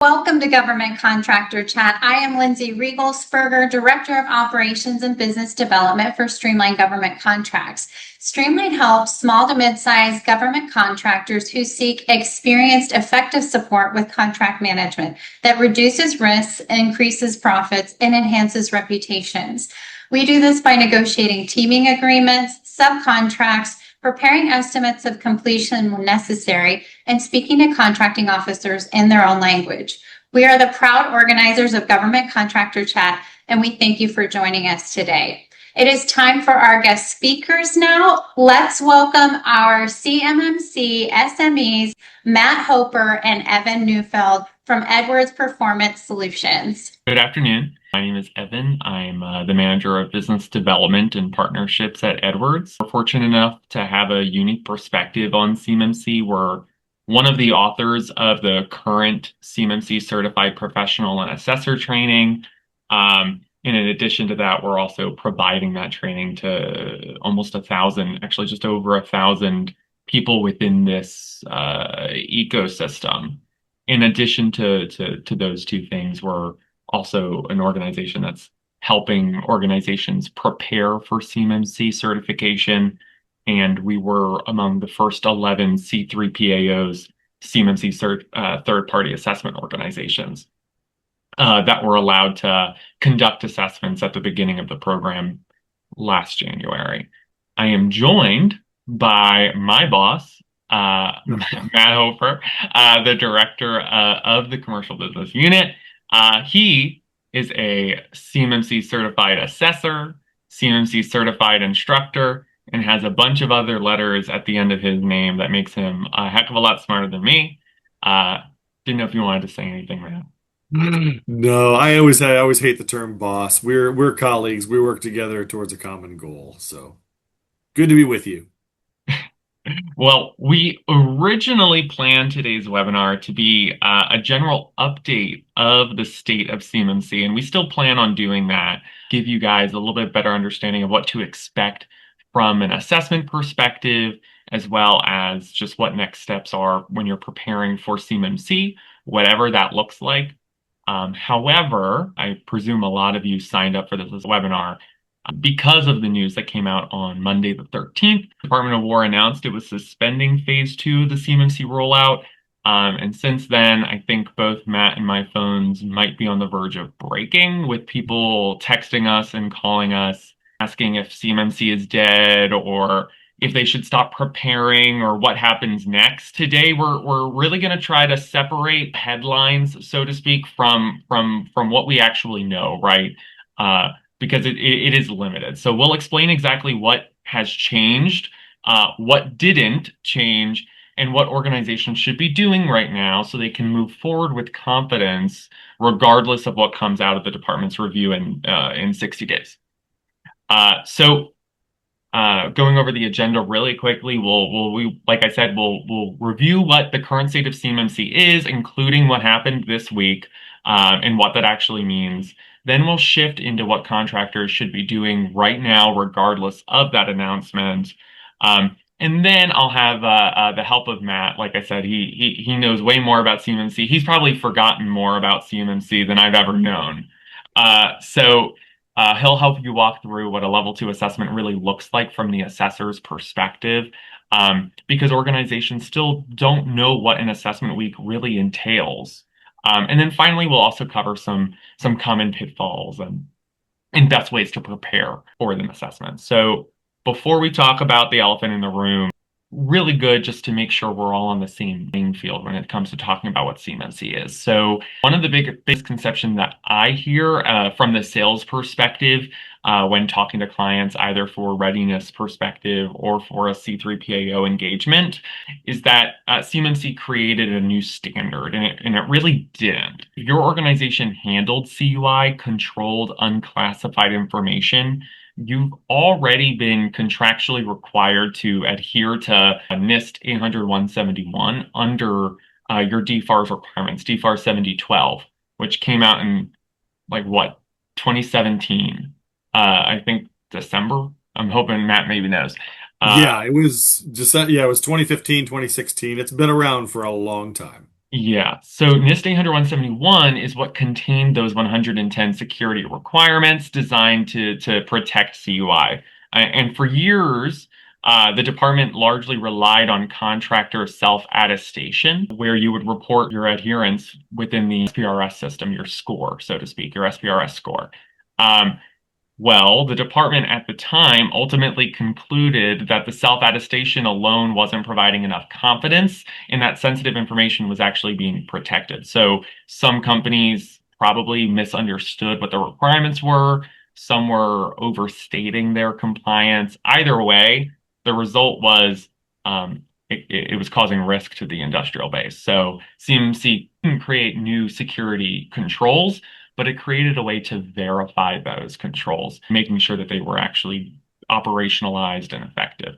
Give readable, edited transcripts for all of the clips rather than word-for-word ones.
Welcome to Government Contractor Chat. I am Lindsay Riegelsberger, Director of Operations and Business Development for Streamline Government Contracts. Streamline helps small to mid-sized government contractors who seek experienced, effective support with contract management that reduces risks, increases profits, and enhances reputations. We do this by negotiating teaming agreements, subcontracts, preparing estimates of completion when necessary, and speaking to contracting officers in their own language. We are the proud organizers of Government Contractor Chat, and we thank you for joining us today. It is time for our guest speakers now. Let's welcome our CMMC SMEs, Matt Hoeper and Evan Neufeld from Edwards Performance Solutions. Good afternoon. My name is Evan. I'm the manager of business development and partnerships at Edwards. We're fortunate enough to have a unique perspective on CMMC. We're one of the authors of the current CMMC Certified Professional and Assessor training. And in addition to that, we're also providing that training to almost 1,000, actually just over 1,000 people within this ecosystem. In addition to those two things, we're also an organization that's helping organizations prepare for CMMC certification. And we were among the first 11 C3PAOs, CMMC third-party assessment organizations that were allowed to conduct assessments at the beginning of the program last January. I am joined by my boss, Matt Hoeper, the director of the commercial business unit. He is a CMMC certified assessor, CMMC certified instructor, and has a bunch of other letters at the end of his name that makes him a heck of a lot smarter than me. Didn't know if you wanted to say anything, man. No, I always hate the term boss. We're colleagues. We work together towards a common goal. So good to be with you. Well, we originally planned today's webinar to be a general update of the state of CMMC, and we still plan on doing that, give you guys a little bit better understanding of what to expect from an assessment perspective, as well as just what next steps are when you're preparing for CMMC, whatever that looks like. However, I presume a lot of you signed up for this webinar because of the news that came out on Monday the 13th. The Department of War announced it was suspending Phase II of the CMMC rollout. And since then, I think both Matt and my phones might be on the verge of breaking, with people texting us and calling us, asking if CMMC is dead or if they should stop preparing or what happens next. Today, we're really going to try to separate headlines, so to speak, from what we actually know, right? Because it is limited. So we'll explain exactly what has changed, what didn't change, and what organizations should be doing right now so they can move forward with confidence, regardless of what comes out of the department's review in 60 days. Going over the agenda really quickly, like I said, we'll review what the current state of CMMC is, including what happened this week, and what that actually means. Then we'll shift into what contractors should be doing right now, regardless of that announcement. And then I'll have the help of Matt. Like I said, he knows way more about CMMC. He's probably forgotten more about CMMC than I've ever known. He'll help you walk through what a level 2 assessment really looks like from the assessor's perspective, because organizations still don't know what an assessment week really entails. And then finally, we'll also cover some common pitfalls and best ways to prepare for the assessment. So before we talk about the elephant in the room, really good just to make sure we're all on the same playing field when it comes to talking about what CMMC is. So one of the biggest misconceptions that I hear from the sales perspective when talking to clients, either for readiness perspective or for a C3PAO engagement, is that CMMC created a new standard, and it really didn't. If your organization handled CUI, controlled unclassified information, you've already been contractually required to adhere to NIST 800-171 under your DFARS requirements, DFARS 7012, which came out in 2017. I think December. I'm hoping Matt maybe knows. It was 2015, 2016. It's been around for a long time. Yeah, so NIST 800-171 is what contained those 110 security requirements designed to protect CUI. And for years, the department largely relied on contractor self-attestation, where you would report your adherence within the SPRS system, your score, so to speak, your SPRS score. Um, well, the department at the time ultimately concluded that the self-attestation alone wasn't providing enough confidence and that sensitive information was actually being protected. So some companies probably misunderstood what the requirements were. Some were overstating their compliance. Either way, the result was it was causing risk to the industrial base. So CMC can create new security controls, but it created a way to verify those controls, making sure that they were actually operationalized and effective.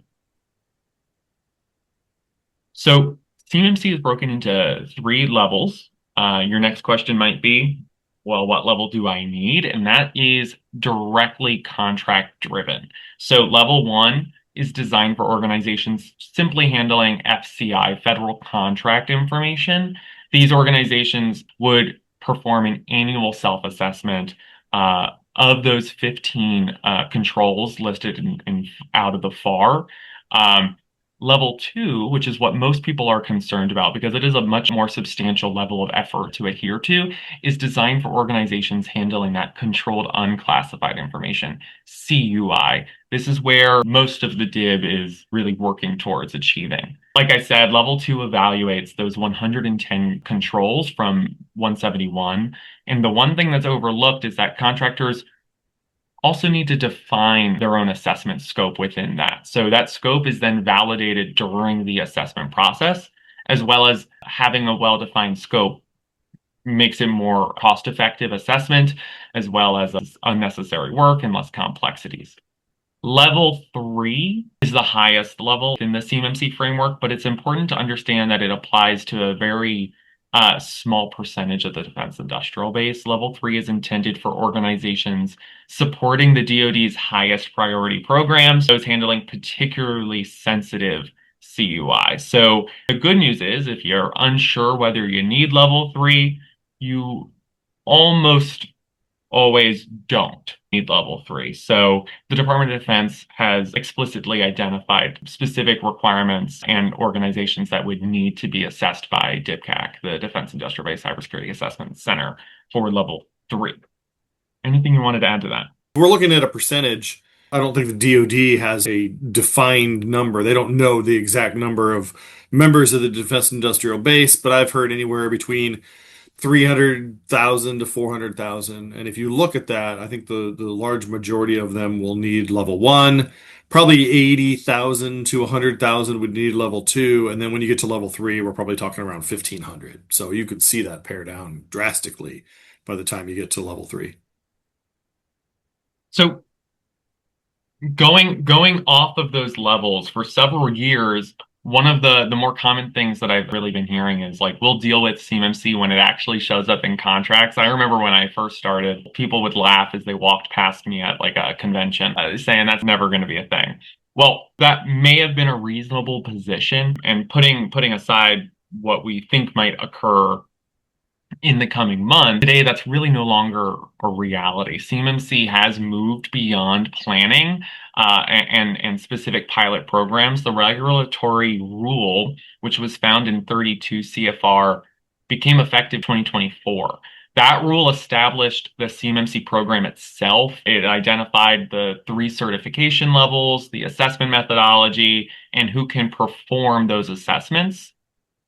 So CMMC is broken into 3 levels. Your next question might be, well, what level do I need? And that is directly contract driven. So level 1 is designed for organizations simply handling FCI, federal contract information. These organizations would perform an annual self-assessment of those 15 controls listed out of the FAR. Level 2, which is what most people are concerned about because it is a much more substantial level of effort to adhere to, is designed for organizations handling that controlled unclassified information, CUI. This is where most of the DIB is really working towards achieving. Like I said, level 2 evaluates those 110 controls from 171. And the one thing that's overlooked is that contractors also need to define their own assessment scope within that. So that scope is then validated during the assessment process, as well as having a well-defined scope makes it more cost-effective assessment, as well as unnecessary work and less complexities. Level 3 is the highest level in the CMMC framework, but it's important to understand that it applies to a very small percentage of the defense industrial base. Level 3 is intended for organizations supporting the DoD's highest priority programs, those handling particularly sensitive CUI. So the good news is if you're unsure whether you need level 3, you almost always don't need level 3. So the Department of Defense has explicitly identified specific requirements and organizations that would need to be assessed by DIPCAC, the Defense Industrial Base Cybersecurity Assessment Center, for level 3. Anything you wanted to add to that? We're looking at a percentage. I don't think the DoD has a defined number. They don't know the exact number of members of the Defense Industrial Base, but I've heard anywhere between 300,000 to 400,000. And if you look at that, I think the large majority of them will need level 1. Probably 80,000 to 100,000 would need level 2. And then when you get to level 3, we're probably talking around 1,500. So you could see that pare down drastically by the time you get to level 3. So going off of those levels for several years, one of the more common things that I've really been hearing is like, we'll deal with CMMC when it actually shows up in contracts. I remember when I first started, people would laugh as they walked past me at like a convention, saying that's never going to be a thing. Well, that may have been a reasonable position, and putting aside what we think might occur in the coming months. Today, that's really no longer a reality. CMMC has moved beyond planning and specific pilot programs. The regulatory rule, which was found in 32 CFR, became effective 2024. That rule established the CMMC program itself. It identified the 3 certification levels, the assessment methodology, and who can perform those assessments.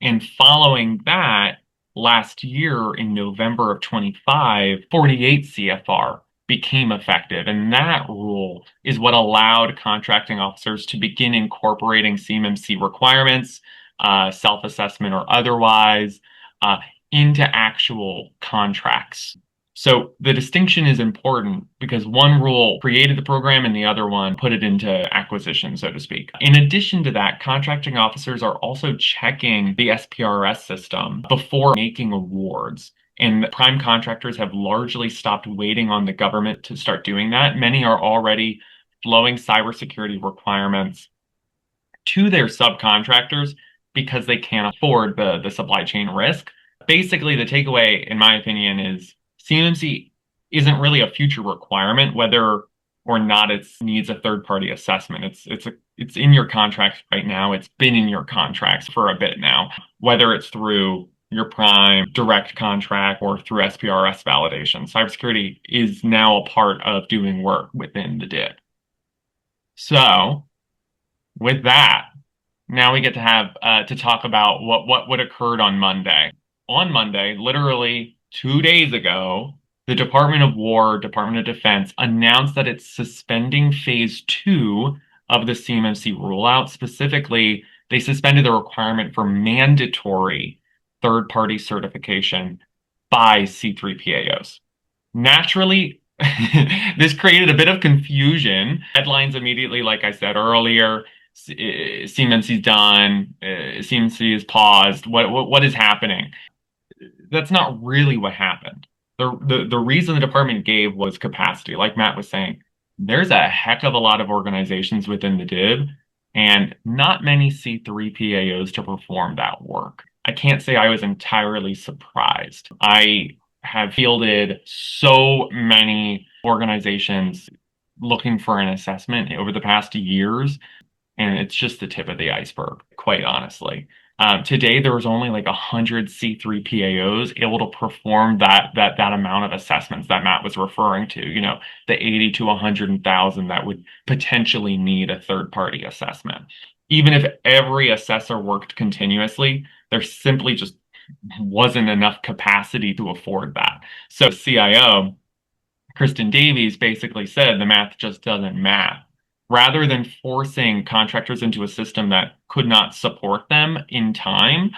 And following that, last year in November of 25, 48 CFR became effective. And that rule is what allowed contracting officers to begin incorporating CMMC requirements, self-assessment or otherwise, into actual contracts. So the distinction is important because one rule created the program and the other one put it into acquisition, so to speak. In addition to that, contracting officers are also checking the SPRS system before making awards. And prime contractors have largely stopped waiting on the government to start doing that. Many are already flowing cybersecurity requirements to their subcontractors because they can't afford the supply chain risk. Basically, the takeaway, in my opinion, is CMMC isn't really a future requirement, whether or not it needs a third-party assessment. It's in your contracts right now. It's been in your contracts for a bit now, whether it's through your prime direct contract or through SPRS validation. Cybersecurity is now a part of doing work within the DIB. So, with that, now we get to have to talk about what occurred on Monday. On Monday, literally 2 days ago, the Department of War, Department of Defense announced that it's suspending Phase II of the CMMC rollout. Specifically, they suspended the requirement for mandatory third-party certification by C3PAOs. Naturally, this created a bit of confusion. Headlines immediately, like I said earlier, CMMC's done, CMMC is paused. What is happening? That's not really what happened. The reason the department gave was capacity. Like Matt was saying, there's a heck of a lot of organizations within the DIB and not many C3PAOs to perform that work. I can't say I was entirely surprised. I have fielded so many organizations looking for an assessment over the past years, and it's just the tip of the iceberg, quite honestly. Today, there was only like 100 C3PAOs able to perform that amount of assessments that Matt was referring to, the 80 to 100,000 that would potentially need a third-party assessment. Even if every assessor worked continuously, there simply just wasn't enough capacity to afford that. So CIO, Kristen Davies, basically said the math just doesn't math. Rather than forcing contractors into a system that could not support them in time,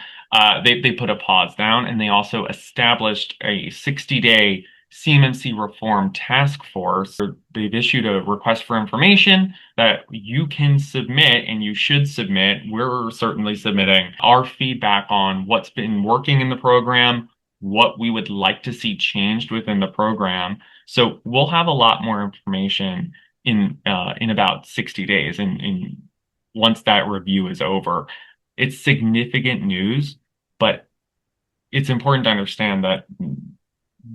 they put a pause down, and they also established a 60-day CMMC reform task force. They've issued a request for information that you can submit, and you should submit. We're certainly submitting our feedback on what's been working in the program, what we would like to see changed within the program. So we'll have a lot more information in about 60 days, and once that review is over. It's significant news, but it's important to understand that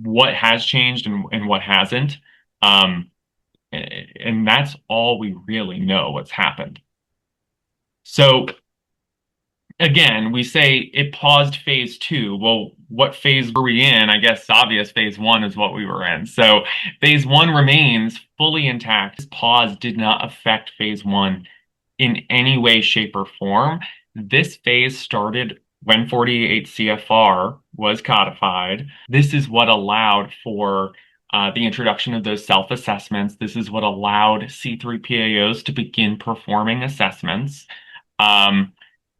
what has changed and what hasn't, and that's all we really know what's happened. So again, we say it paused Phase II. Well, what phase were we in? I guess it's obvious Phase I is what we were in. So Phase I remains fully intact. This pause did not affect Phase I in any way, shape, or form. This phase started when 48 CFR was codified. This is what allowed for the introduction of those self-assessments. This is what allowed C3PAOs to begin performing assessments.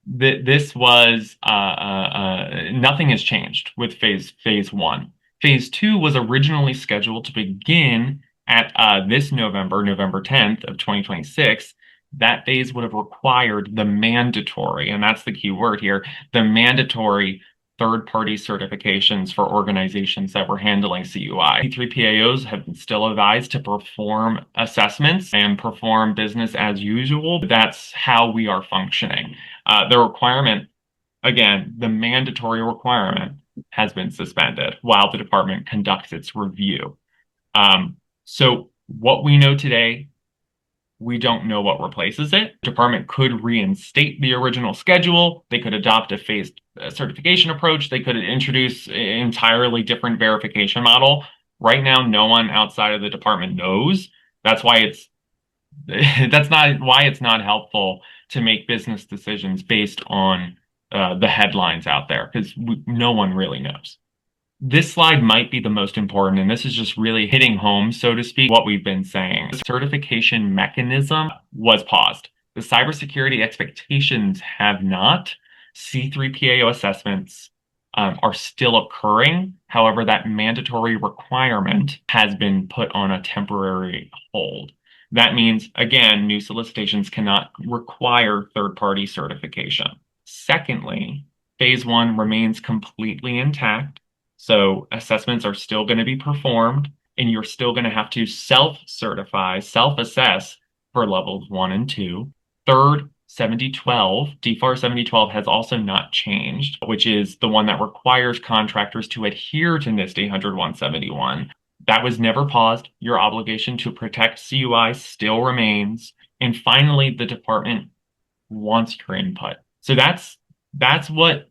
This was nothing has changed with phase I. Phase II was originally scheduled to begin at this November 10th of 2026. That phase would have required the mandatory, and that's the key word here, the mandatory third-party certifications for organizations that were handling CUI. C3PAOs have been still advised to perform assessments and perform business as usual. That's how we are functioning. The requirement, again, the mandatory requirement has been suspended while the department conducts its review. So what we know today, we don't know what replaces it. The department could reinstate the original schedule. They could adopt a phased certification approach. They could introduce an entirely different verification model. Right now, no one outside of the department knows. That's why that's not why it's not helpful to make business decisions based on the headlines out there, because no one really knows. This slide might be the most important, and this is just really hitting home, so to speak, what we've been saying. The certification mechanism was paused. The cybersecurity expectations have not. C3PAO assessments are still occurring. However, that mandatory requirement has been put on a temporary hold. That means, again, new solicitations cannot require third-party certification. Secondly, Phase I remains completely intact. So assessments are still going to be performed, and you're still going to have to self-certify, self-assess for levels 1 and 2. Third, 7012, DFAR 7012 has also not changed, which is the one that requires contractors to adhere to NIST 800-171. That was never paused. Your obligation to protect CUI still remains. And finally, the department wants your input. So that's what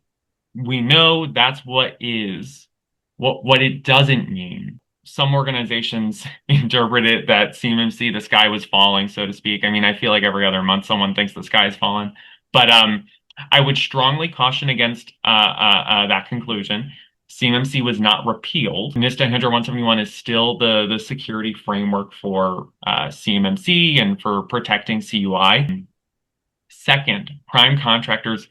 we know. That's what is. What it doesn't mean. Some organizations interpret it that CMMC, the sky was falling, so to speak. I mean, I feel like every other month someone thinks the sky is falling. But I would strongly caution against that conclusion. CMMC was not repealed. NIST 800-171 is still the security framework for CMMC and for protecting CUI. Second, prime contractors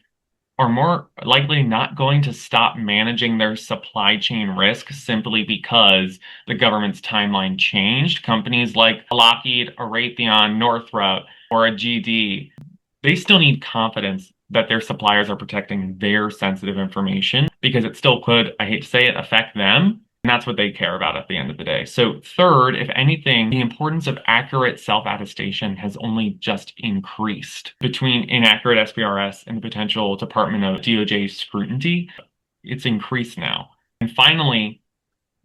are more likely not going to stop managing their supply chain risk simply because the government's timeline changed. Companies like Lockheed, a Raytheon, Northrop, or a GD, they still need confidence that their suppliers are protecting their sensitive information because it still could, I hate to say it, affect them. And that's what they care about at the end of the day. So third, if anything, the importance of accurate self-attestation has only just increased. Between inaccurate SPRS and the potential Department of DOJ scrutiny, it's increased now. And finally,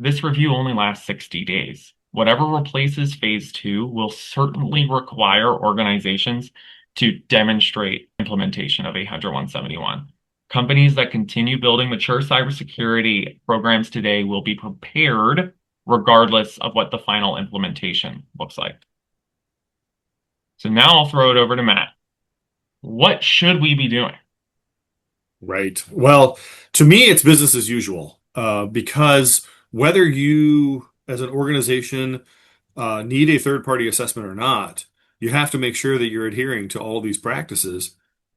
this review only lasts 60 days. Whatever replaces Phase II will certainly require organizations to demonstrate implementation of 800-171. Companies that continue building mature cybersecurity programs today will be prepared regardless of what the final implementation looks like. So now I'll throw it over to Matt. What should we be doing? Right. Well, to me, it's business as usual, because whether you, as an organization, need a third-party assessment or not, you have to make sure that you're adhering to all these practices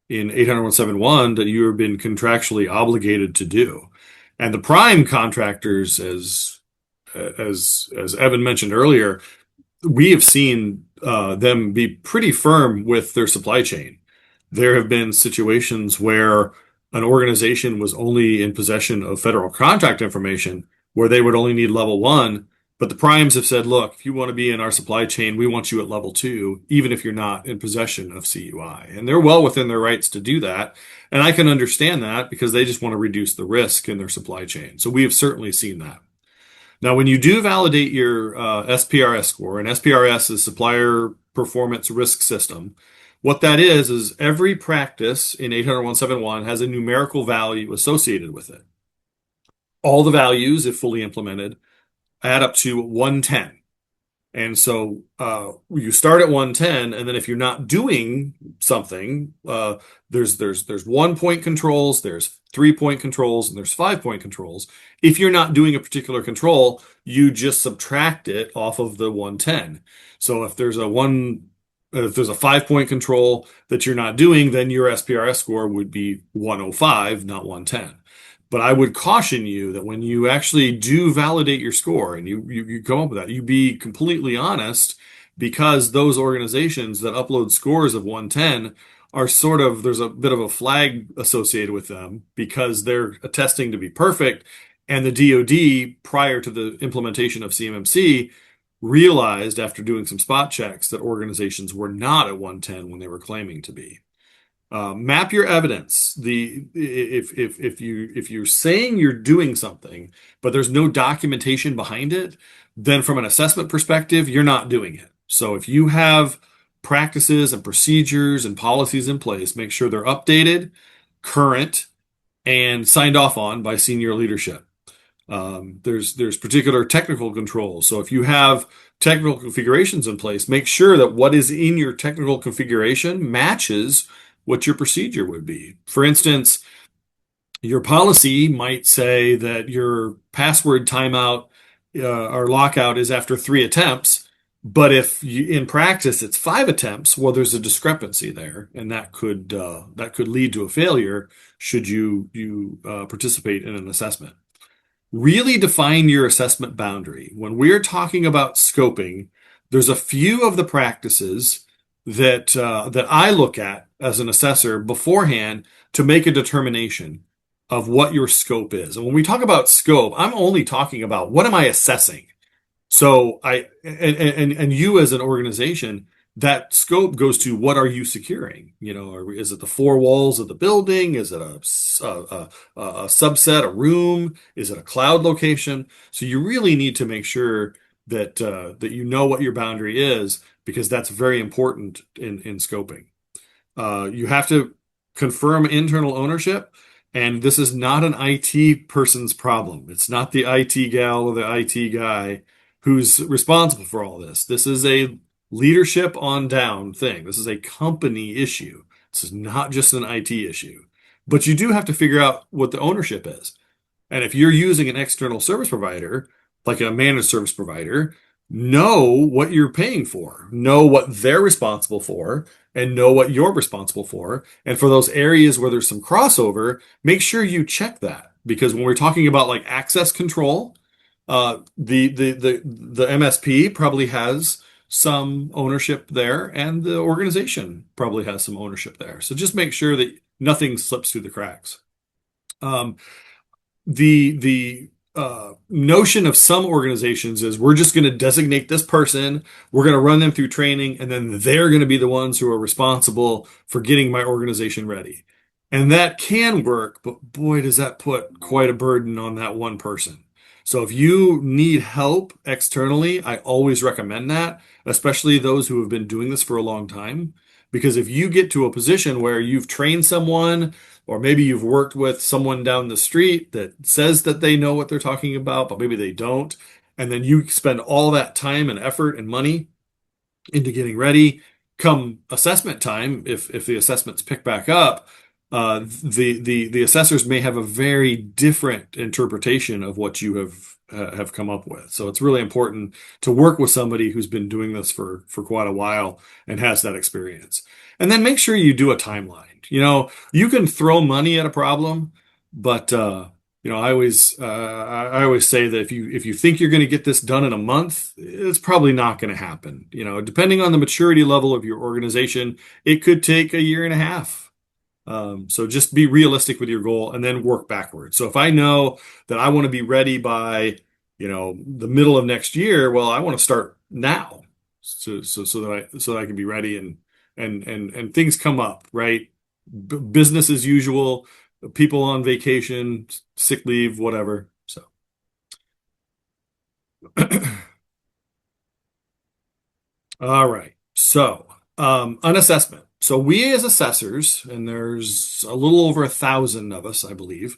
in 800-171 that you have been contractually obligated to do. And the prime contractors, as Evan mentioned earlier, we have seen them be pretty firm with their supply chain. There have been situations where an organization was only in possession of federal contract information where they would only need level 1. But the primes have said, look, if you want to be in our supply chain, we want you at level 2, even if you're not in possession of CUI. And they're well within their rights to do that. And I can understand that because they just want to reduce the risk in their supply chain. So we have certainly seen that. Now, when you do validate your SPRS score, and SPRS is Supplier Performance Risk System, what that is every practice in 800-171 has a numerical value associated with it. All the values, if fully implemented, add up to 110. And so you start at 110, and then if you're not doing something, there's 1-point controls, there's 3-point controls, and there's 5-point controls. If you're not doing a particular control, you just subtract it off of the 110. So if there's a 5-point control that you're not doing, then your SPRS score would be 105, not 110. But I would caution you that when you actually do validate your score and you come up with that, you be completely honest, because those organizations that upload scores of 110 are there's a bit of a flag associated with them because they're attesting to be perfect. And the DoD, prior to the implementation of CMMC, realized after doing some spot checks that organizations were not at 110 when they were claiming to be. Map your evidence. If you're saying you're doing something, but there's no documentation behind it, then from an assessment perspective, you're not doing it. So if you have practices and procedures and policies in place, make sure they're updated, current, and signed off on by senior leadership. There's particular technical controls. So if you have technical configurations in place, make sure that what is in your technical configuration matches what your procedure would be. For instance, your policy might say that your password timeout or lockout is after 3 attempts, but if in practice it's 5 attempts, well, there's a discrepancy there, and that could lead to a failure should you participate in an assessment. Really define your assessment boundary. When we're talking about scoping, there's a few of the practices that I look at as an assessor beforehand to make a determination of what your scope is. And when we talk about scope, I'm only talking about what am I assessing. So you as an organization that scope goes to what are you securing? Is it the four walls of the building? Is it a subset, a room? Is it a cloud location? So you really need to make sure that you know what your boundary is, because that's very important in scoping. You have to confirm internal ownership, and this is not an IT person's problem. It's not the IT gal or the IT guy who's responsible for all this. This is a leadership on down thing. This is a company issue. This is not just an IT issue. But you do have to figure out what the ownership is. And if you're using an external service provider, like a managed service provider, know what you're paying for, know what they're responsible for, and know what you're responsible for. And for those areas where there's some crossover, make sure you check that. Because when we're talking about like access control, the MSP probably has some ownership there, and the organization probably has some ownership there. So just make sure that nothing slips through the cracks. The notion of some organizations is we're just going to designate this person, we're going to run them through training, and then they're going to be the ones who are responsible for getting my organization ready. And that can work, but boy, does that put quite a burden on that one person. So if you need help externally, I always recommend that, especially those who have been doing this for a long time. Because if you get to a position where you've trained someone, or maybe you've worked with someone down the street that says that they know what they're talking about, but maybe they don't, and then you spend all that time and effort and money into getting ready, come assessment time, if the assessments pick back up, the assessors may have a very different interpretation of what you have come up with. So it's really important to work with somebody who's been doing this for quite a while and has that experience. And then make sure you do a timeline. You can throw money at a problem, but I always say that if you think you're going to get this done in a month, it's probably not going to happen. Depending on the maturity level of your organization, it could take a year and a half. So just be realistic with your goal and then work backwards. So if I know that I want to be ready by, the middle of next year, well, I want to start now so that I can be ready, and things come up, right? Business as usual, people on vacation, sick leave, whatever. So. All right. So, an assessment. So we as assessors, and there's a little over 1,000 of us, I believe,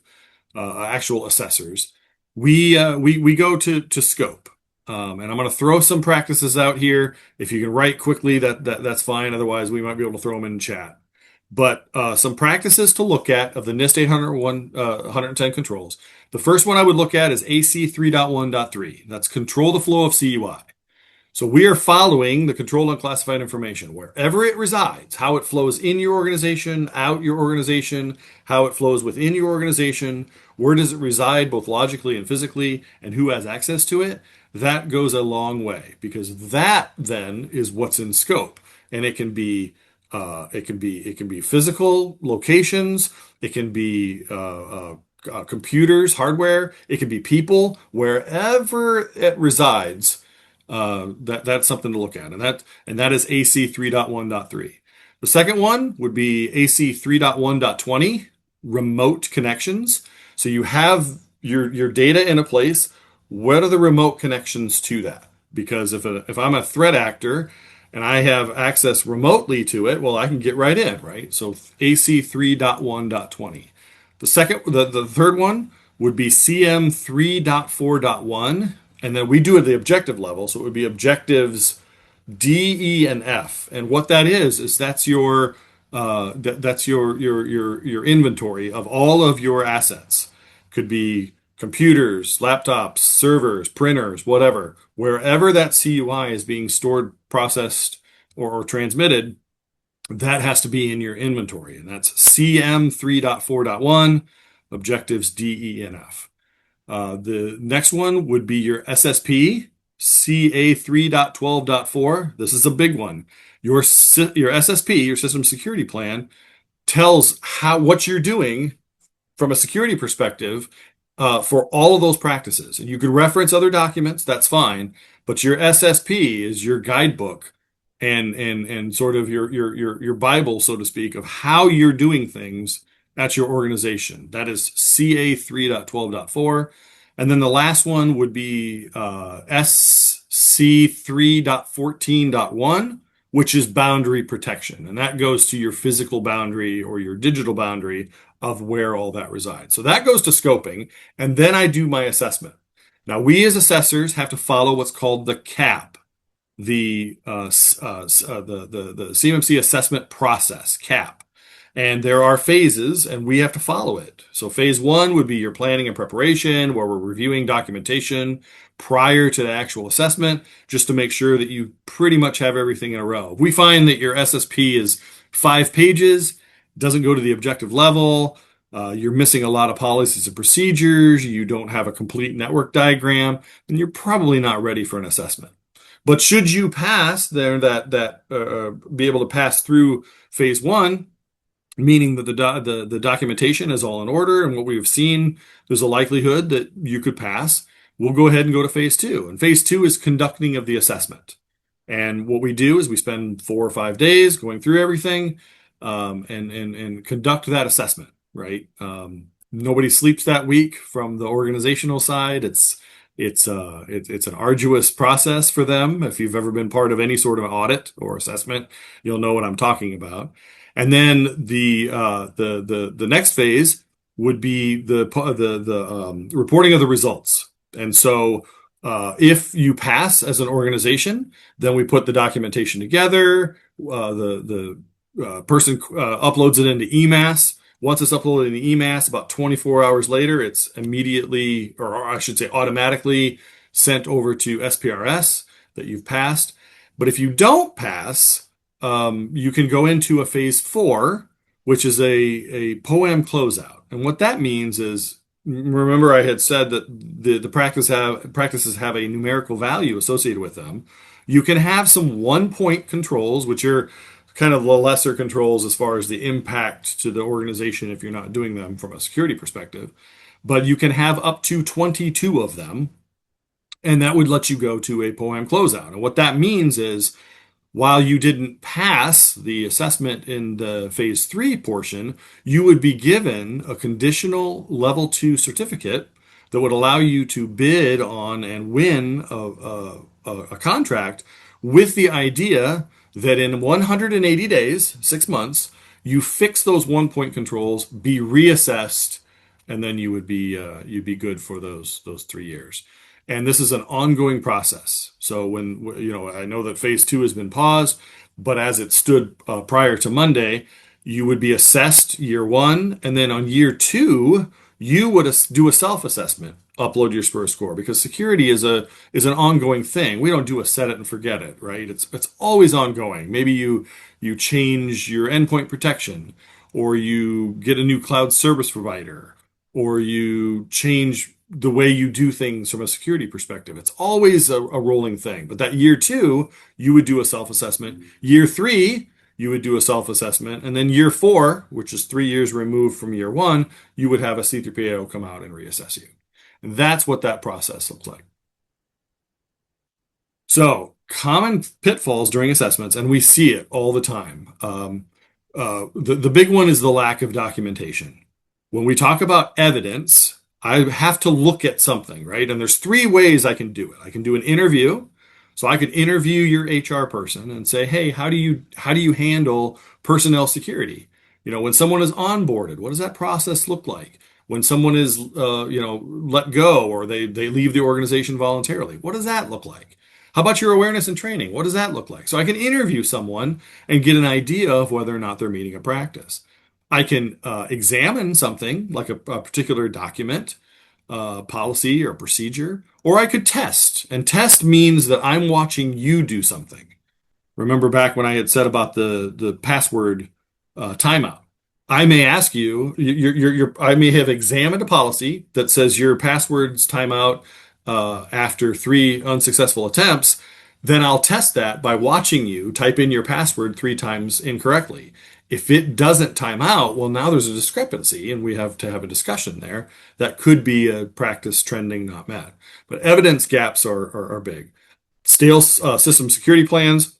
actual assessors, we go to scope. And I'm going to throw some practices out here. If you can write quickly, that's fine. Otherwise, we might be able to throw them in chat. But some practices to look at of the NIST 801 110 controls. The first one I would look at is AC 3.1.3. That's control the flow of CUI. So we are following the controlled unclassified information wherever it resides, how it flows in your organization, out your organization, how it flows within your organization, where does it reside both logically and physically, and who has access to it. That goes a long way, because that then is what's in scope. And it can be physical locations, it can be computers, hardware, it can be people, wherever it resides. That's something to look at, and that is AC 3.1.3. The second one would be AC 3.1.20, remote connections. So you have your data in a place. What are the remote connections to that? Because if I'm a threat actor and I have access remotely to it, well, I can get right in, right? So AC 3.1.20. The third one would be CM 3.4.1. And then we do it at the objective level. So it would be objectives D, E, and F. And what that is that's your your inventory of all of your assets. Could be computers, laptops, servers, printers, whatever. Wherever that CUI is being stored, processed, or transmitted, that has to be in your inventory. And that's CM 3.4.1, objectives D, E, and F. The next one would be your SSP, CA 3.12.4. This is a big one. Your SSP, your system security plan, tells what you're doing from a security perspective for all of those practices. And you can reference other documents, that's fine, but your SSP is your guidebook and sort of your Bible, so to speak, of how you're doing things at your organization. That is CA 3.12.4. And then the last one would be SC 3.14.1, which is boundary protection. And that goes to your physical boundary or your digital boundary of where all that resides. So that goes to scoping. And then I do my assessment. Now, we as assessors have to follow what's called the CAP, the CMMC assessment process, CAP. And there are phases, and we have to follow it. So phase one would be your planning and preparation, where we're reviewing documentation prior to the actual assessment, just to make sure that you pretty much have everything in a row. If we find that your SSP is 5 pages, doesn't go to the objective level, you're missing a lot of policies and procedures, you don't have a complete network diagram, then you're probably not ready for an assessment. But should you pass there, be able to pass through phase one, meaning that the documentation is all in order and what we've seen, there's a likelihood that you could pass, we'll go ahead and go to phase two. And phase two is conducting of the assessment. And what we do is we spend 4 or 5 days going through everything and conduct that assessment, right? Nobody sleeps that week from the organizational side. It's an arduous process for them. If you've ever been part of any sort of audit or assessment, you'll know what I'm talking about. And then the next phase would be the reporting of the results. And so if you pass as an organization, then we put the documentation together. The person uploads it into EMAS. Once it's uploaded into EMAS, about 24 hours later, it's immediately, or I should say automatically, sent over to SPRS that you've passed. But if you don't pass, you can go into a phase 4, which is a POAM closeout. And what that means is, remember I had said that the practices have a numerical value associated with them. You can have some 1-point controls, which are kind of the lesser controls as far as the impact to the organization if you're not doing them from a security perspective. But you can have up to 22 of them, and that would let you go to a POAM closeout. And what that means is, while you didn't pass the assessment in the phase 3 portion, you would be given a conditional level 2 certificate that would allow you to bid on and win a contract, with the idea that in 180 days, 6 months, you fix those 1-point controls, be reassessed, and then you'd be good for those 3 years. And this is an ongoing process. So when, I know that phase 2 has been paused, but as it stood prior to Monday, you would be assessed year 1, and then on year 2, you would do a self-assessment, upload your SPUR score, because security is an ongoing thing. We don't do a set it and forget it, right? It's always ongoing. Maybe you change your endpoint protection, or you get a new cloud service provider, or you change the way you do things from a security perspective. It's always a rolling thing. But that year 2, you would do a self-assessment. Year 3, you would do a self-assessment. And then year 4, which is 3 years removed from year 1, you would have a C3PAO come out and reassess you. And that's what that process looks like. So, common pitfalls during assessments, and we see it all the time. The big one is the lack of documentation. When we talk about evidence, I have to look at something, right? And there's 3 ways I can do it. I can do an interview. So I could interview your HR person and say, hey, how do you handle personnel security? When someone is onboarded, what does that process look like? When someone is, let go, or they leave the organization voluntarily, what does that look like? How about your awareness and training? What does that look like? So I can interview someone and get an idea of whether or not they're meeting a practice. I can examine something like a particular document, policy or procedure, or I could test. And test means that I'm watching you do something. Remember back when I had said about the password timeout. I may ask you, I may have examined a policy that says your password's timeout after 3 unsuccessful attempts. Then I'll test that by watching you type in your password 3 times incorrectly. If it doesn't time out, well, now there's a discrepancy, and we have to have a discussion there. That could be a practice trending not met. But evidence gaps are big. Stale system security plans.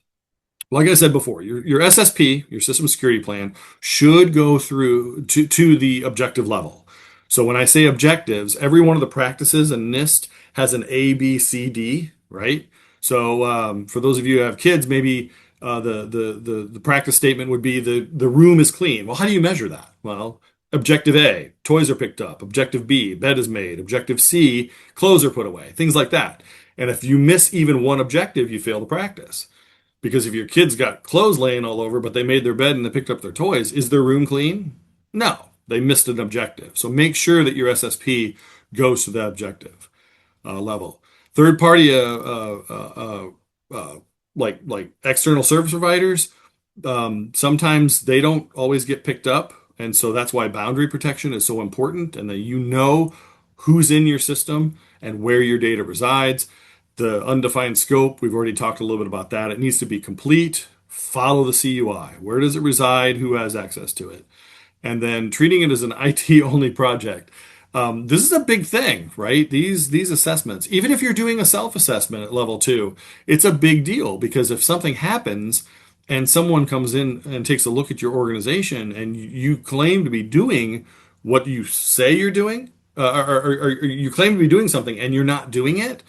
Like I said before, your SSP, your system security plan, should go through to the objective level. So when I say objectives, every one of the practices in NIST has an A, B, C, D, right? So for those of you who have kids, maybe the practice statement would be the room is clean. Well, how do you measure that? Well, objective A, toys are picked up. Objective B, bed is made. Objective C, clothes are put away. Things like that. And if you miss even one objective, you fail the practice. Because if your kids got clothes laying all over, but they made their bed and they picked up their toys, is their room clean? No, they missed an objective. So make sure that your SSP goes to that objective level. Third party, like external service providers, sometimes they don't always get picked up, and so that's why boundary protection is so important, and that you know who's in your system and where your data resides. The undefined scope, we've already talked a little bit about that. It needs to be complete. Follow the CUI. Where does it reside? Who has access to it? And then treating it as an IT only project. This is a big thing, right? These assessments, even if you're doing a self-assessment at level 2, it's a big deal, because if something happens and someone comes in and takes a look at your organization and you claim to be doing what you say you're doing, or you claim to be doing something and you're not doing it,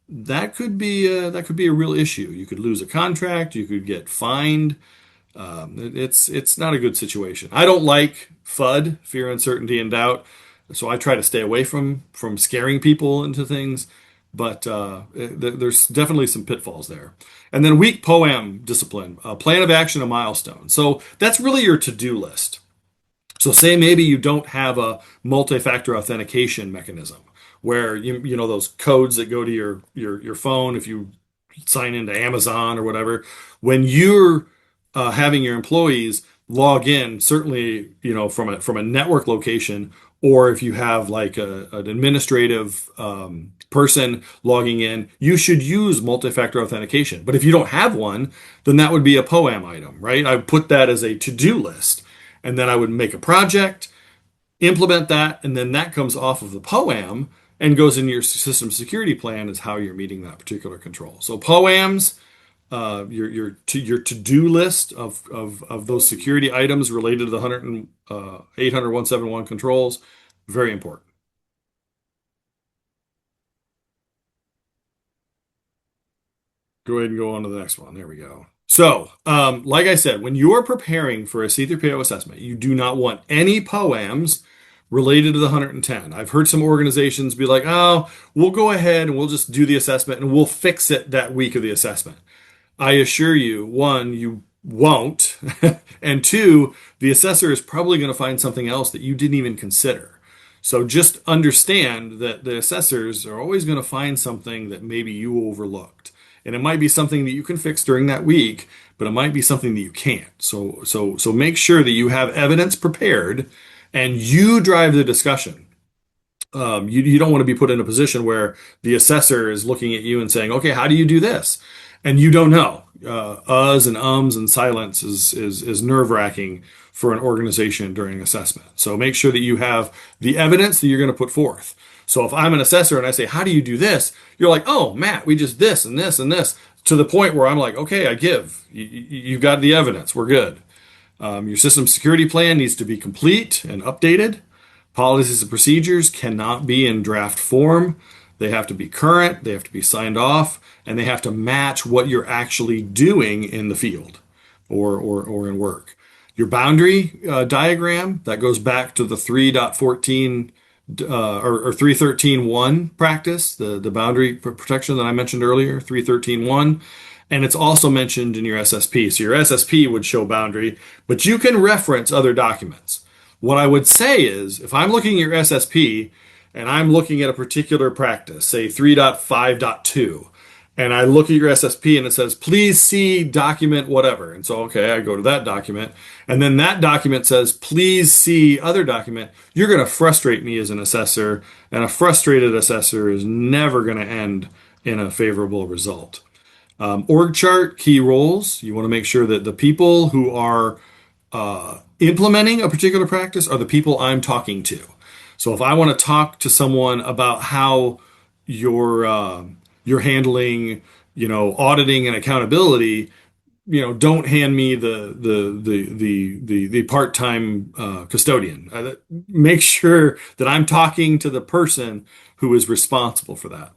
that could be a real issue. You could lose a contract. You could get fined. It's not a good situation. I don't like FUD, fear, uncertainty, and doubt, so I try to stay away from scaring people into things. But there's definitely some pitfalls there. And then weak POAM discipline, a plan of action, a milestone. So that's really your to-do list. So say maybe you don't have a multi-factor authentication mechanism where you know those codes that go to your phone if you sign into Amazon or whatever. When you're having your employees log in, certainly from a network location, or if you have like an administrative person logging in, you should use multi-factor authentication. But if you don't have one, then that would be a POAM item, right? I would put that as a to-do list, and then I would make a project, implement that, and then that comes off of the POAM and goes in your system security plan as how you're meeting that particular control. So POAMs, your to-do list of those security items related to the 800.171 controls, very important. Go ahead and go on to the next one. There we go. So, like I said, when you're preparing for a C3PO assessment, you do not want any POAMs related to the 110. I've heard some organizations be like, oh, we'll go ahead and we'll just do the assessment and we'll fix it that week of the assessment. I assure you, one, you won't, and two, the assessor is probably going to find something else that you didn't even consider. So just understand that the assessors are always going to find something that maybe you overlooked. And it might be something that you can fix during that week, but it might be something that you can't. So make sure that you have evidence prepared and you drive the discussion. You don't want to be put in a position where the assessor is looking at you and saying, okay, how do you do this? And you don't know. Uhs and ums and silence is nerve-wracking for an organization during assessment. So make sure that you have the evidence that you're going to put forth. So if I'm an assessor and I say, how do you do this? You're like, oh, Matt, we just this and this and this, to the point where I'm like, okay, I give. You've got the evidence. We're good. Your system security plan needs to be complete and updated. Policies and procedures cannot be in draft form. They have to be current, they have to be signed off, and they have to match what you're actually doing in the field or in work. Your boundary diagram, that goes back to the 3.14 or 313.1 practice, the boundary protection that I mentioned earlier, 313.1. And it's also mentioned in your SSP. So your SSP would show boundary, but you can reference other documents. What I would say is, if I'm looking at your SSP and I'm looking at a particular practice, say 3.5.2, and I look at your SSP and it says, please see document whatever. And so, okay, I go to that document. And then that document says, please see other document. You're going to frustrate me as an assessor. And a frustrated assessor is never going to end in a favorable result. Org chart, key roles. You want to make sure that the people who are implementing a particular practice are the people I'm talking to. So if I want to talk to someone about how you're handling, auditing and accountability, don't hand me the part-time custodian. Make sure that I'm talking to the person who is responsible for that.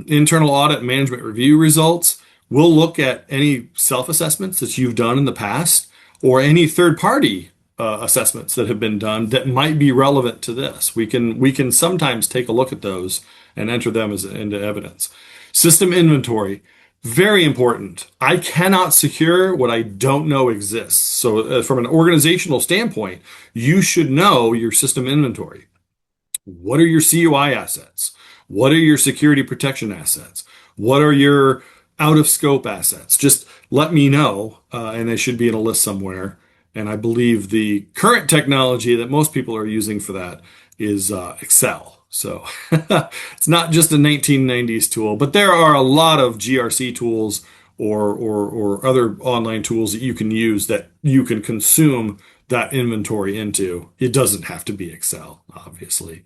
Internal audit and management review results. We'll look at any self-assessments that you've done in the past or any third-party assessments that have been done that might be relevant to this. We can sometimes take a look at those and enter them into evidence. System inventory, very important. I cannot secure what I don't know exists. So from an organizational standpoint, you should know your system inventory. What are your CUI assets? What are your security protection assets? What are your out of scope assets? Just let me know, and they should be in a list somewhere. And I believe the current technology that most people are using for that is Excel. So it's not just a 1990s tool, but there are a lot of GRC tools or other online tools that you can use that you can consume that inventory into. It doesn't have to be Excel, obviously.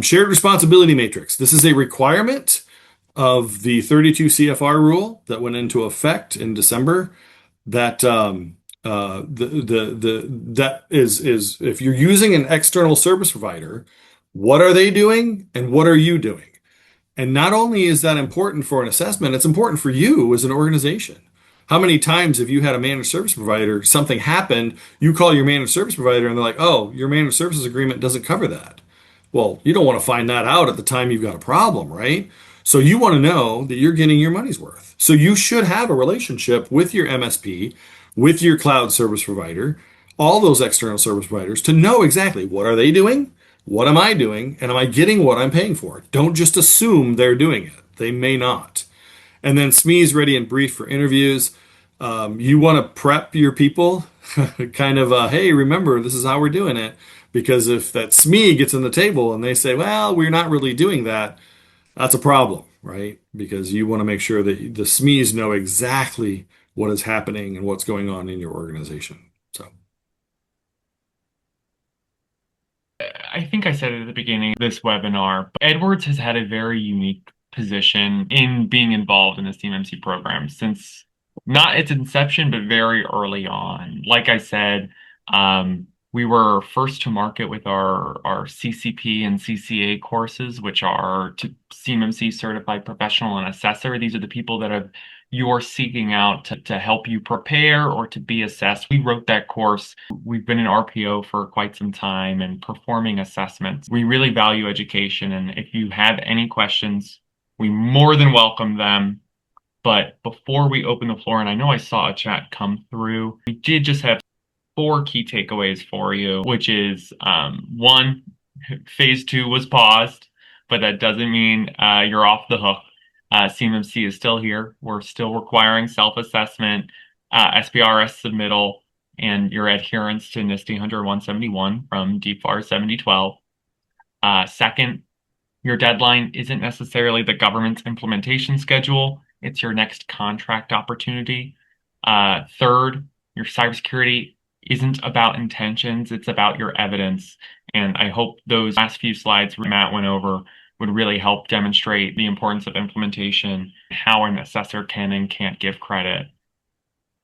Shared responsibility matrix. This is a requirement of the 32 CFR rule that went into effect in December. That that is if you're using an external service provider, what are they doing and what are you doing? And not only is that important for an assessment, it's important for you as an organization. How many times have you had a managed service provider, something happened, you call your managed service provider and they're like, oh, your managed services agreement doesn't cover that. Well, you don't want to find that out at the time you've got a problem, right? So you want to know that you're getting your money's worth. So you should have a relationship with your MSP, with your cloud service provider, all those external service providers to know exactly what are they doing, what am I doing, and am I getting what I'm paying for? Don't just assume they're doing it. They may not. And then SME's ready and brief for interviews. You want to prep your people, kind of, hey, remember, this is how we're doing it. Because if that SME gets on the table and they say, well, we're not really doing that, that's a problem, right? Because you want to make sure that the SMEs know exactly what is happening and what's going on in your organization. So I think I said it at the beginning of this webinar, but Edwards has had a very unique position in being involved in the CMMC program since not its inception, but very early on. Like I said, we were first to market with our CCP and CCA courses, which are CMMC Certified Professional and Assessor. These are the people that you're seeking out to help you prepare or to be assessed. We wrote that course. We've been in RPO for quite some time and performing assessments. We really value education. And if you have any questions, we more than welcome them. But before we open the floor, and I know I saw a chat come through, we did just have 4 key takeaways for you, which is 1, phase 2 was paused, but that doesn't mean you're off the hook. CMMC is still here. We're still requiring self-assessment, SPRS submittal, and your adherence to NIST 171 from DFAR 7012. Second, your deadline isn't necessarily the government's implementation schedule. It's your next contract opportunity. Third, your cybersecurity isn't about intentions, it's about your evidence. And I hope those last few slides Matt went over would really help demonstrate the importance of implementation, how an assessor can and can't give credit.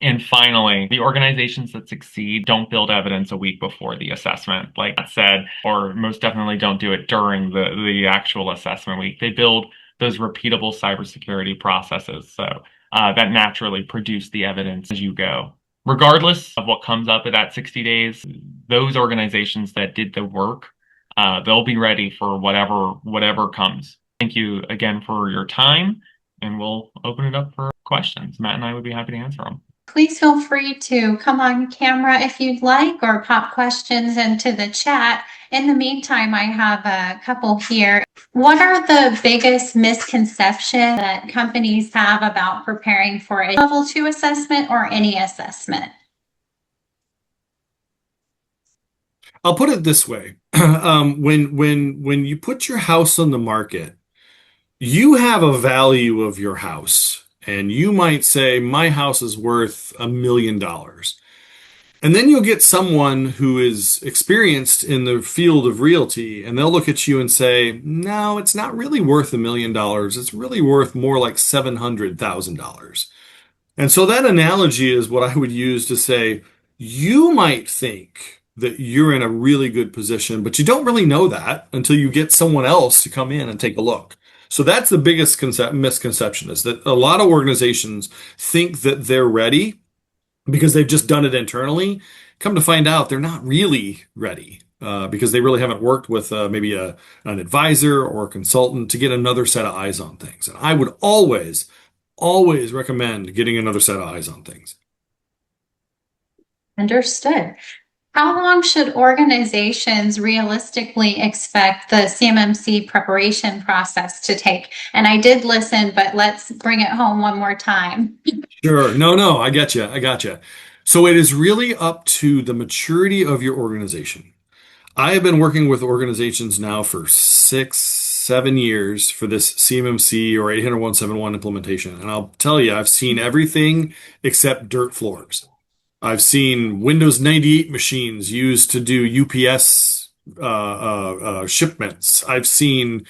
And finally, the organizations that succeed don't build evidence a week before the assessment, like Matt said, or most definitely don't do it during the actual assessment week. They build those repeatable cybersecurity processes. So that naturally produce the evidence as you go. Regardless of what comes up at that 60 days, those organizations that did the work, they'll be ready for whatever comes. Thank you again for your time, and we'll open it up for questions. Matt and I would be happy to answer them. Please feel free to come on camera if you'd like, or pop questions into the chat. In the meantime, I have a couple here. What are the biggest misconceptions that companies have about preparing for a level 2 assessment or any assessment? I'll put it this way. When you put your house on the market, you have a value of your house. And you might say, my house is worth $1 million. And then you'll get someone who is experienced in the field of realty, and they'll look at you and say, no, it's not really worth $1 million. It's really worth more like $700,000. And so that analogy is what I would use to say, you might think that you're in a really good position, but you don't really know that until you get someone else to come in and take a look. So that's the biggest misconception, is that a lot of organizations think that they're ready because they've just done it internally. Come to find out, they're not really ready because they really haven't worked with maybe an advisor or a consultant to get another set of eyes on things. And I would always recommend getting another set of eyes on things. Understood. How long should organizations realistically expect the CMMC preparation process to take? And I did listen, but let's bring it home one more time. Sure. No, I get you. I got you. So it is really up to the maturity of your organization. I have been working with organizations now for 6, 7 years for this CMMC or 80171 implementation. And I'll tell you, I've seen everything except dirt floors. I've seen Windows 98 machines used to do UPS shipments. I've seen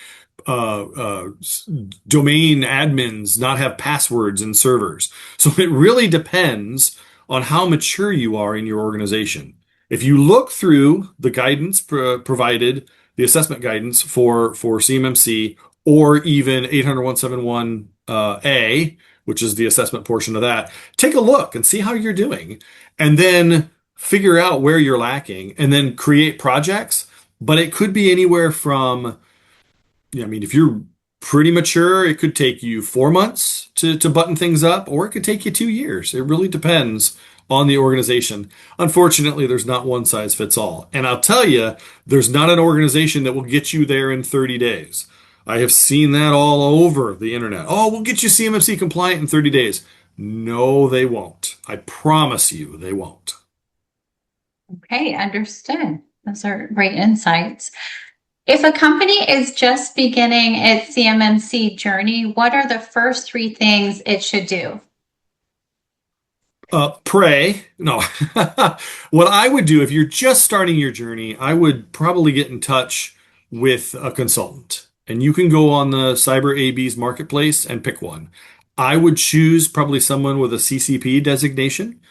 domain admins not have passwords in servers. So it really depends on how mature you are in your organization. If you look through the guidance provided, the assessment guidance for CMMC, or even 80171A, which is the assessment portion of that, take a look and see how you're doing, and then figure out where you're lacking, and then create projects. But it could be anywhere from, I mean, if you're pretty mature, it could take you 4 months to button things up, or it could take you 2 years. It really depends on the organization. Unfortunately, there's not one size fits all. And I'll tell you, there's not an organization that will get you there in 30 days. I have seen that all over the internet. Oh, we'll get you CMMC compliant in 30 days. No, they won't. I promise you they won't. Okay, understood. Those are great insights. If a company is just beginning its CMMC journey, what are the first 3 things it should do? Pray. No. What I would do if you're just starting your journey, I would probably get in touch with a consultant. And you can go on the Cyber AB's marketplace and pick one. I would choose probably someone with a CCP designation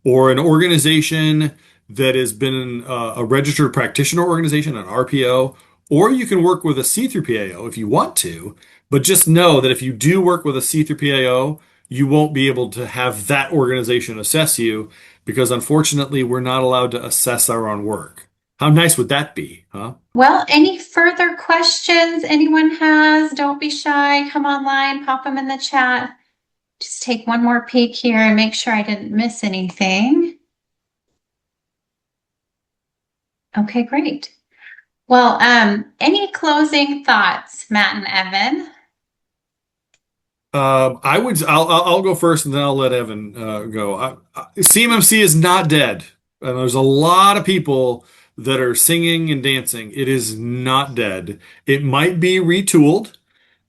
or an organization that has been a registered practitioner organization, an RPO, or you can work with a C3PAO if you want to. But just know that if you do work with a C3PAO, you won't be able to have that organization assess you because unfortunately we're not allowed to assess our own work. How nice would that be, huh? Well, any further questions anyone has? Don't be shy. Come online, pop them in the chat. Just take one more peek here and make sure I didn't miss anything. Okay, great. Well, any closing thoughts, Matt and Evan? I'll go first and then I'll let Evan go. CMMC is not dead. And there's a lot of people that are singing and dancing. It is not dead. It might be retooled.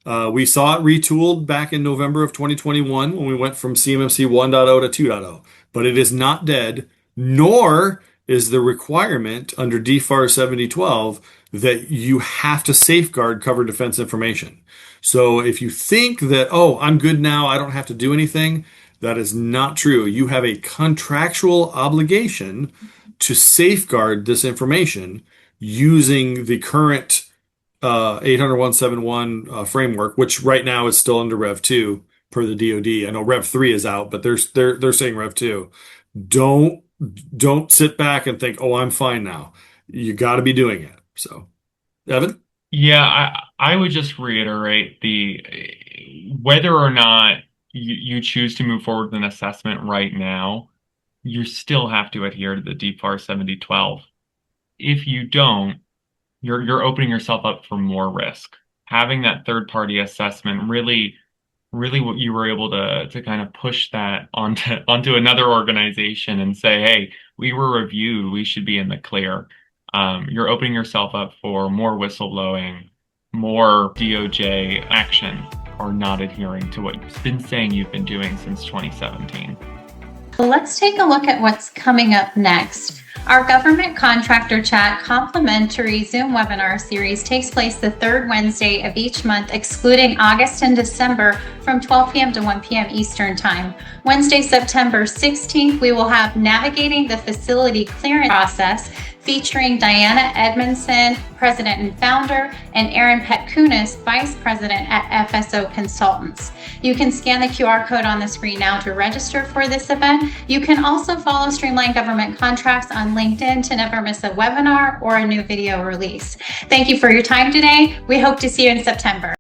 We saw it retooled back in November of 2021 when we went from CMMC 1.0 to 2.0. But it is not dead, nor is the requirement under DFAR 7012 that you have to safeguard cover defense information. So if you think that, oh, I'm good now, I don't have to do anything, that is not true. You have a contractual obligation to safeguard this information using the current 80171 framework, which right now is still under Rev 2 per the DoD. I know Rev 3 is out, but they're saying Rev 2. Don't sit back and think, oh, I'm fine now. You got to be doing it. So, Evan? Yeah, I would just reiterate whether or not you choose to move forward with an assessment right now, you still have to adhere to the DFAR 7012. If you don't, you're opening yourself up for more risk. Having that third-party assessment really what you were able to kind of push that onto another organization and say, hey, we were reviewed, we should be in the clear. You're opening yourself up for more whistleblowing, more DOJ action, or not adhering to what you've been saying you've been doing since 2017. Let's take a look at what's coming up next. Our Government Contractor Chat complimentary Zoom webinar series takes place the third Wednesday of each month, excluding August and December, from 12 p.m. to 1 p.m. Eastern Time. Wednesday, September 16th, we will have Navigating the Facility Clearance Process, featuring Diana Edmondson, President and Founder, and Aaron Petkunis, Vice President at FSO Consultants. You can scan the QR code on the screen now to register for this event. You can also follow Streamline Government Contracts on LinkedIn to never miss a webinar or a new video release. Thank you for your time today. We hope to see you in September.